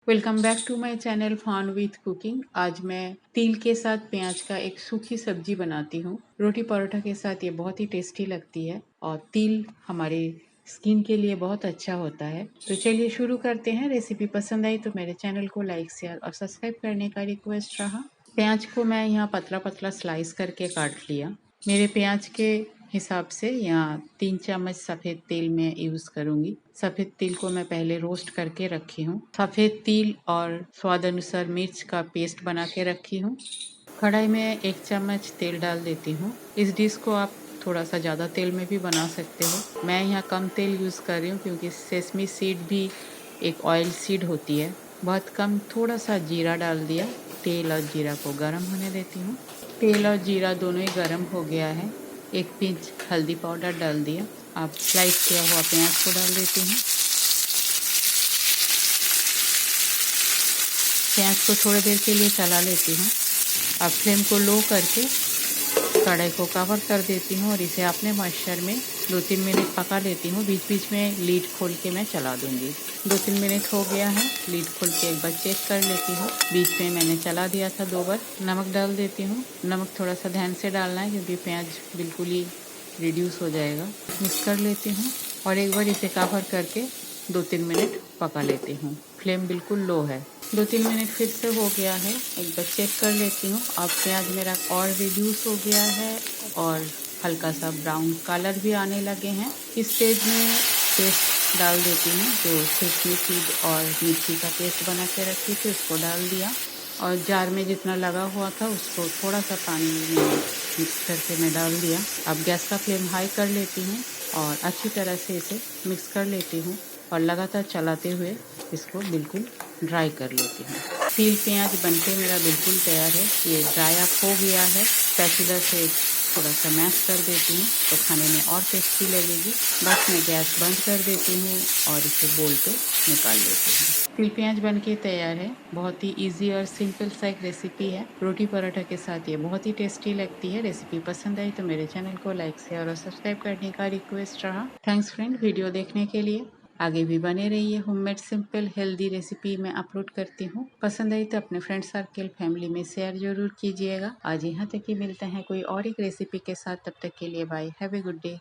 Welcome back to my channel fun with cooking. आज मैं तिल के साथ प्याज का एक सूखी सब्जी बनाती हूँ। रोटी परोठा के साथ ये बहुत ही टेस्टी लगती है और तिल हमारे स्किन के लिए बहुत अच्छा होता है। तो चलिए शुरू करते हैं। रेसिपी पसंद आई तो मेरे चैनल को लाइक शेयर और सब्सक्राइब करने का रिक्वेस्ट रहा। प्याज को मैं यहाँ पतला पतला स्लाइस करके काट लिया। मेरे प्याज के हिसाब से यहाँ 3 चम्मच सफ़ेद तेल में यूज़ करूँगी। सफ़ेद तिल को मैं पहले रोस्ट करके रखी हूँ। सफ़ेद तिल और स्वाद अनुसार मिर्च का पेस्ट बना के रखी हूँ। कढ़ाई में 1 चम्मच तेल डाल देती हूँ। इस डिश को आप थोड़ा सा ज़्यादा तेल में भी बना सकते हो। मैं यहाँ कम तेल यूज़ कर रही हूँ क्योंकि सेसमी सीड भी एक ऑयल सीड होती है। बहुत कम थोड़ा सा जीरा डाल दिया। तेल और जीरा को गर्म होने देती हूँ। तेल और जीरा दोनों ही गर्म हो गया है। 1 पिंच हल्दी पाउडर डाल दिया। अब स्लाइस किया हुआ प्याज को डाल देती हूँ। प्याज को थोड़ी देर के लिए चला लेती हूँ। अब फ्लेम को लो करके कढ़ाई को कवर कर देती हूँ और इसे अपने मॉइस्चर में 2-3 मिनट पका लेती हूँ। बीच बीच में लीड खोल के मैं चला दूँगी। 2-3 मिनट हो गया है। लीड खोल के एक बार चेक कर लेती हूँ। बीच में मैंने चला दिया था 2 बार। नमक डाल देती हूँ। नमक थोड़ा सा ध्यान से डालना है क्योंकि प्याज बिल्कुल ही रिड्यूस हो जाएगा। मिक्स कर लेती हूँ और एक बार इसे कवर करके 2-3 मिनट पका लेती हूँ। फ्लेम बिल्कुल लो है। 2-3 मिनट फिर से हो गया है। एक बार चेक कर लेती हूँ। अब प्याज मेरा और रिड्यूस हो गया है और हल्का सा ब्राउन कलर भी आने लगे हैं। इस स्टेज में पेस्ट डाल देती हूँ। जो सेसमी सीड और मिर्ची का पेस्ट बना के रखी थी उसको डाल दिया और जार में जितना लगा हुआ था उसको थोड़ा सा पानी में मिक्स करके मैं डाल दिया। अब गैस का फ्लेम हाई कर लेती हूँ और अच्छी तरह से इसे मिक्स कर लेती हूँ और लगातार चलाते हुए इसको बिल्कुल ड्राई कर लेती हूँ। तिल प्याज बनके मेरा बिल्कुल तैयार है। ये ड्राई अप हो गया है। स्पैचुला से थोड़ा सा मैश कर देती हूँ तो खाने में और टेस्टी लगेगी। बस मैं गैस बंद कर देती हूँ और इसे बोल पे निकाल लेती हूँ। तिल प्याज बनके तैयार है। बहुत ही इजी और सिंपल सा एक रेसिपी है। रोटी पराठा के साथ ये बहुत ही टेस्टी लगती है। रेसिपी पसंद आई तो मेरे चैनल को लाइक शेयर और सब्सक्राइब करने का रिक्वेस्ट रहा। थैंक्स फ्रेंड वीडियो देखने के लिए। आगे भी बने रहिए। होममेड सिंपल हेल्दी रेसिपी मैं अपलोड करती हूँ। पसंद आई तो अपने फ्रेंड सर्कल फैमिली में शेयर जरूर कीजिएगा। आज यहाँ तक ही मिलते हैं कोई और एक रेसिपी के साथ। तब तक के लिए bye. Have a good day.